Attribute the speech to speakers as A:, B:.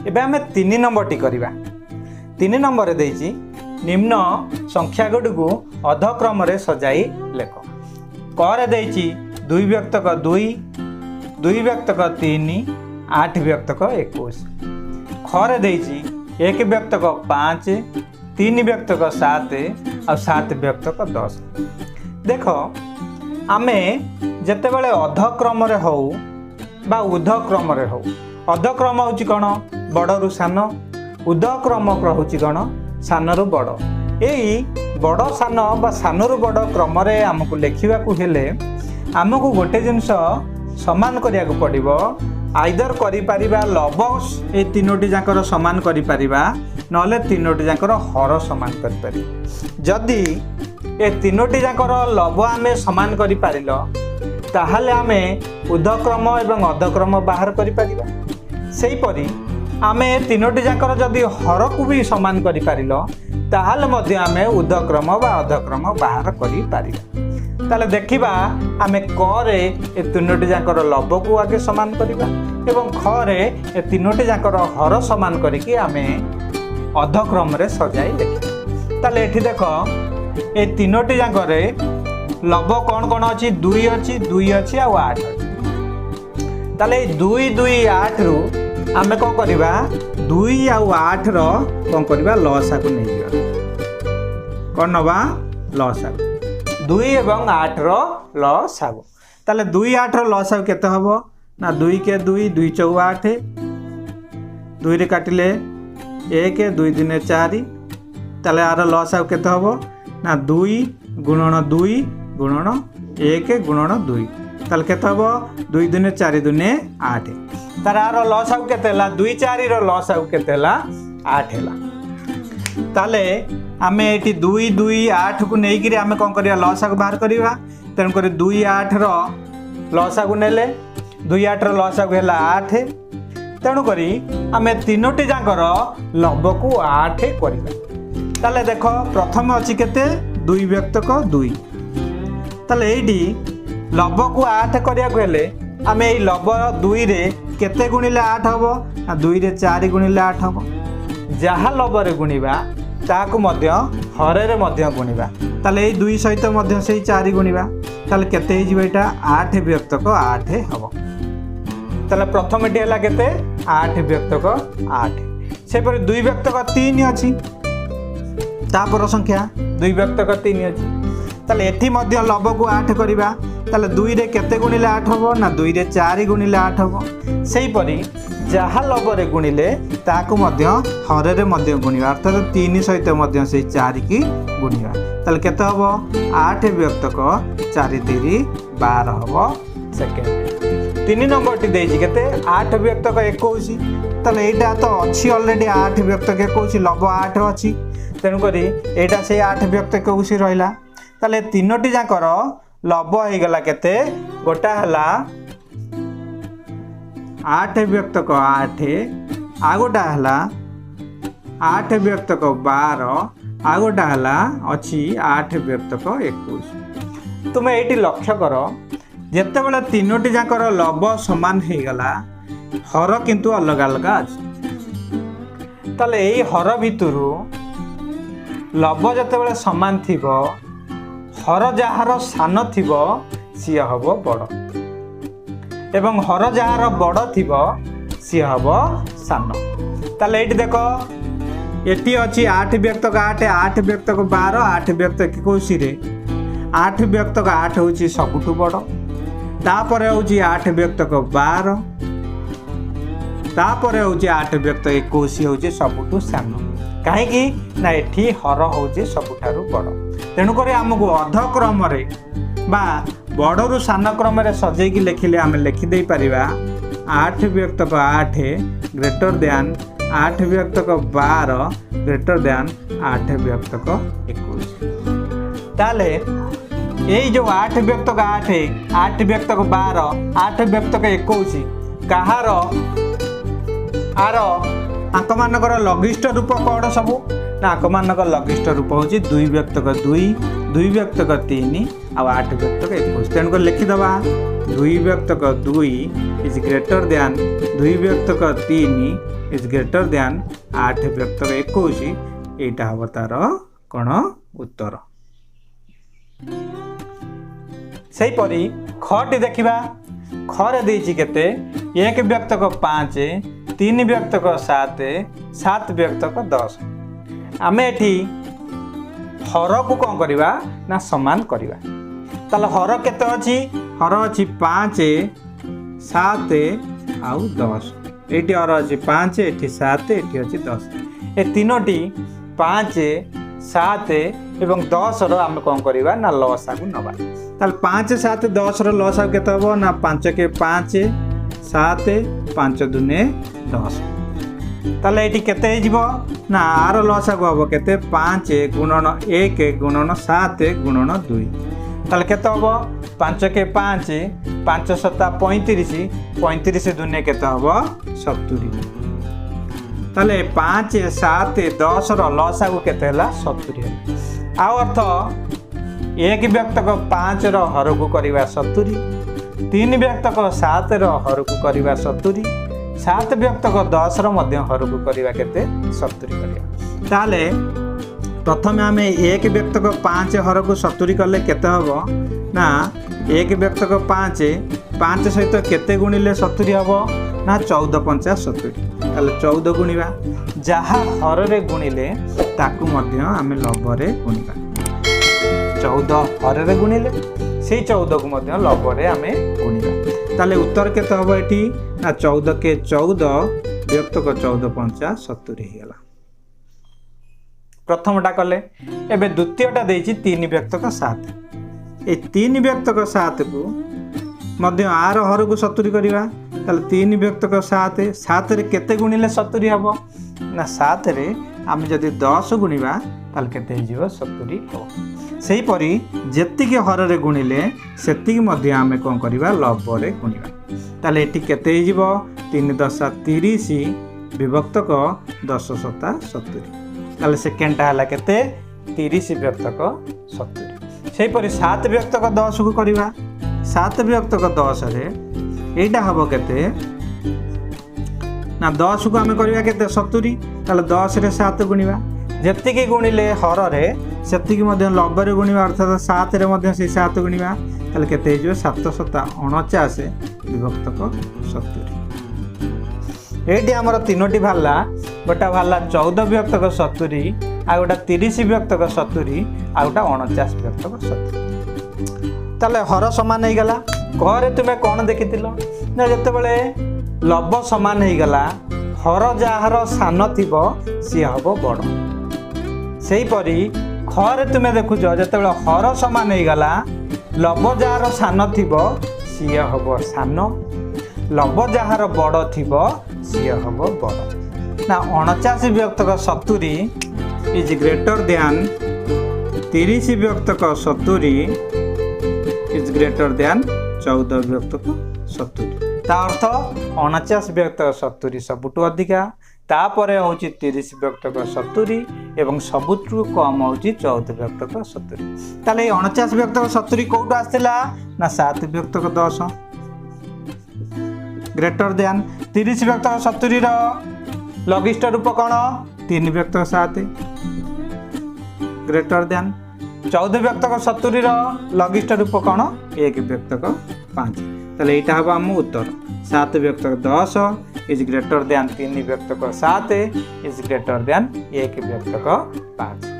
A: एबे आमे 3 number T करबा 3 नंबर रे देछि निम्न संख्या गुडी को अधक्रम रे सजाई लेख क रे देछि 2 व्यक्तक 2 2 व्यक्तक 3 8 व्यक्तक 21 ख रे देछि 1 व्यक्तक 5 3 व्यक्तक 7 और 7 व्यक्तक 10 देख आमे जते बेले अधक्रम रे हो बा ऊर्ध्वक्रम रे हो अधक्रम होची कोन बड़रू सान ऊर्ध्वक्रम होची कोन सानरू बड़ एई बड़ सान बा सानरू बड़ क्रम रे हमकु लेखिबा को हेले हमकु गोटे जिंस समान करिया को पड़िबो आइदर करि परिबा लवस ए तीनोटी जाकर समान करि परिबा नले तीनोटी जाकर हर समान करि पारि जदि ए तीनोटी जाकर लव आमे समान करि पारिलो ताहले आमे ऊर्ध्वक्रम एवं अधक्रम बाहर करि परिबा सेही परि आमे तीनोटी जाकर जदि हर को भी समान करि पारिलो ताहले मध्ये आमे ऊर्ध्वक्रम बा अधक्रम बाहर करि पारिबा ताले देखिबा आमे क रे ए तीनोटी जाकर लव को आगे समान करिबा एवं ख रे ए तीनोटी जाकर हर समान करिकि आमे अधक्रम रे सजाई देखिबा ताले एठी देखो ए तीनोटी जाकर लव कौन कौन अच्छी 2 अच्छी 2 अच्छी आ 8 अच्छी ताले 2 2 8 रु आमे कौन करबा 2 आ 8 रो कौन करबा लसा को नै दिया कौन नबा लसा 2 एवं 8 रो लसा ताले 2 8 रो लसा केते हबो ना 2 के 2 2 4 8 2 रे काटिले 1 2 3 4 ताले आर लसा केते हबो ना 2 गुणन 2 गुणन 1 गुणन 2 ताले केते हबो 2 दुने 4 दुने 8 तार आर लस आउ केते हला 2 4 रो लस आउ केते हला 8 हला ताले आमे एटी 2 2 8 को नै गिरी आमे कोन करिया लस आउ बाहर करिवा तन करे 2 8 रो लस आउ नेले 2 8 रो लस आउ हला 8 तणु करी आमे तीनोटी जाकर लव को 8 करिवा ताले देखो प्रथम अछि केते 2 व्यक्तक 2 ताले एडी लव को 8 करिया गले आमे ए लव 2 रे केते गुणिले 8 हबो 2 रे 4 गुणिले 8 हबो जहा लव रे गुणिबा ताकू मध्य हरे रे मध्य गुणिबा ताले ए 2 सहित मध्य सेही 4 गुणिबा ताले केते हे जिबा एटा 8 व्यक्तक 8 हबो ताले प्रथम एटी हला केते 8 व्यक्तक 8 सेपर 2 व्यक्तक 3 अछि तापर संख्या 2 व्यक्तक 3 अछि ताले एठी मध्य लव को 8 करिबा ताले 2 रे केते गुणिले 8 हबो ना 2 रे 4 गुणिले 8 हबो सेही परी जहा लव रे गुणिले ताकू मध्य हरे रे मध्य गुणिबा अर्थात 3 सहित मध्य से 4 की गुणिबा ताले केते हबो 8 व्यक्तक 4 3 12 हबो सेकेंड 3 नंबर टी देछि केते 8 व्यक्तक 21 ताले एटा तो अछि ऑलरेडी 8 व्यक्तक 21 लव 8 अछि तेनु करी एटा से 8 व्यक्तक 21 रहिला ताले तीनोटी जाकर लव हो गला केते गोटा हला 8 व्यक्तक 8 आ गोटा हला 8 व्यक्तक 12 आ गोटा हला अछि 8 व्यक्तक 21 तुमे एटी लक्ष्य करो जेते बेले तीनोटी जाकर लव समान हो गला हर किंतु अलग अलग अछि ताले एई हर भितरु लव जेते बेले समान थिबो हर जहार सान थिबो सी हबो बड़ एवं हर जहार बड़ थिबो सी हबो सान ताले एटी देखो एटी अछि 8 व्यक्तक 8 8 व्यक्तक 12 8 व्यक्तक 21 रे 8 व्यक्तक 8 होची सबुठु बड़ तापर होची 8 व्यक्तक 12 तापर होची 8 व्यक्तक 21 होची सबुठु सान काहे कि ना एठी हर होची सबुठारु बड़ तेणु करी आमको अधक्रम रे बा बड़रू सान क्रम रे सजेई की लिखिले आमे लिखि देई परिबा 8 व्यक्तक 8 ग्रेटर दैन 8 व्यक्तक 12 ग्रेटर दैन 8 व्यक्तक 21 ताले एई जो 8 व्यक्तक 8 8 व्यक्तक 12 8 व्यक्तक 21 कहार आरो आंक मानकर लघिष्ठ रूप कौन सबू ना आंक मानकर लघिष्ठ रूप हूँ 2 व्यक्तक 2 2 व्यक्तक 3 आ 8 व्यक्तक 21 तेणुक लिखिदबा 2 व्यक्तक 2 is greater than 2 व्यक्तक 3 is greater than 8 व्यक्तक 21 एटा हम तार कौन उत्तर। से परी खटी देखा खरे देछि केते 1 व्यक्तक 5 3 व्यक्तक 7 7 व्यक्तक 10 आमे एठी हर को कौन करवा ना समान करवा ताले हर केते अछि हर अछि 5 7 आउ 10 एटी हर अछि 5 एटी 7 एटी अछि 10 ए तीनोटी 5 7 एवं 10 रो आमे कौन करवा ना लसा को नबा ताले 5 7 10 रो लसा केते हबो ना 5 के 5 7 5 दुने 10 ताले एटी केते हिजबो ना आर लसा को हबो केते 5 गुणन 1 गुणन 7 गुणन 2 ताले केते हबो 5 के 5 5 7 35 35 दुने केते हबो 70 ताले 5 7 10 रो लसा को केते हला 70 आ अर्थ 1 व्यक्तक 5 रो हर को करवा 70 3 व्यक्तक 7 रो हर को करवा 70 7 व्यक्तक 10 रो मध्य हर को करवा केते 70 करवा ताले प्रथम आमे 1 व्यक्तक 5 हर को 70 करले केते हबो ना 1 व्यक्तक 5 5 सहित केते गुणिले 70 हबो ना 14 5 70 ताले 14 गुणिबा जहा हर रे गुणिले ताकू मध्य आमे लब रे गुणिबा 14 हर रे गुणिले से 14 को मध्य लब रे आमे गुणिबा ताले उत्तर केते हबो एठी ना 14 के 14 व्यक्तक 14 5 70 हेला प्रथमटा कले एबे द्वितीयटा देछि 3 व्यक्तक 7 ए 3 व्यक्तक 7 को मध्य आर हर को 70 करवा ताले 3 व्यक्तक 7 7 रे केते गुणिले 70 हबो ना 7 रे आमे जदि 10 गुणिबा ताले केते हिजिबो 70 हो सेही परी जेतिके हर रे गुणिले सेतिके मध्य आमे कोन करबा लब रे गुणिबा ताले एठी केते हिजिबो 3 10 30 विभक्तक 10 7 70 ताले सेकेंडटा हला केते 30 व्यक्तक 70 सेही परी 7 व्यक्तक 10 को करबा 7 व्यक्तक 10 रे एटा हबो केते ना 10 को आमे करबा केते 70 ताले 10 रे 7 गुणिबा जेतिके गुणिले हर रे सेतिके मध्य लब रे गुणिबा अर्थात 7 रे मध्य से 7 गुणिबा ताले केते हिजो 7 7 49 विभक्तक 70 एटी हमर तीनोटी भाला गोटा भाला 14 व्यक्तक 70 आ गोटा 30 व्यक्तक 70 आ गोटा 49 व्यक्तक 70 ताले हर समान हो गला घरे तुमे कौन देखिथिलो ना जते बेले लब समान हो गला हर जहार सान थिबो सी हबो बड़ सेही परी घरे तुमे देखुछ जते बेले हर समान हो गला लब जहार सान थिबो सी हबो सान लब जहार बड़ थिबो सी हबो बड़ ना 49 व्यक्तक 70 is greater than 30 व्यक्तक 70 is greater than 14 व्यक्तक 70 ता अर्थ 49 व्यक्तक 70 सबुठु अधिका तापरे होची 30 व्यक्तक 70 एवं सबुठु कम होची 14 व्यक्तक 70 ताले 49 व्यक्तक 70 कोठु आस्थिला ना 7 व्यक्तक 10 ग्रेटर दैन 30 व्यक्तक 70 रो लघिष्ठ रूप कौन 3 व्यक्तक 7 ग्रेटर दैन 14 व्यक्तक 70 रो लघिष्ठ रूप कौन 1 व्यक्तक 5 ताले एटा हबो हम उत्तर 7 व्यक्तक 10 is greater than 3 व्यक्तक 7 is greater than 1 व्यक्तक 5।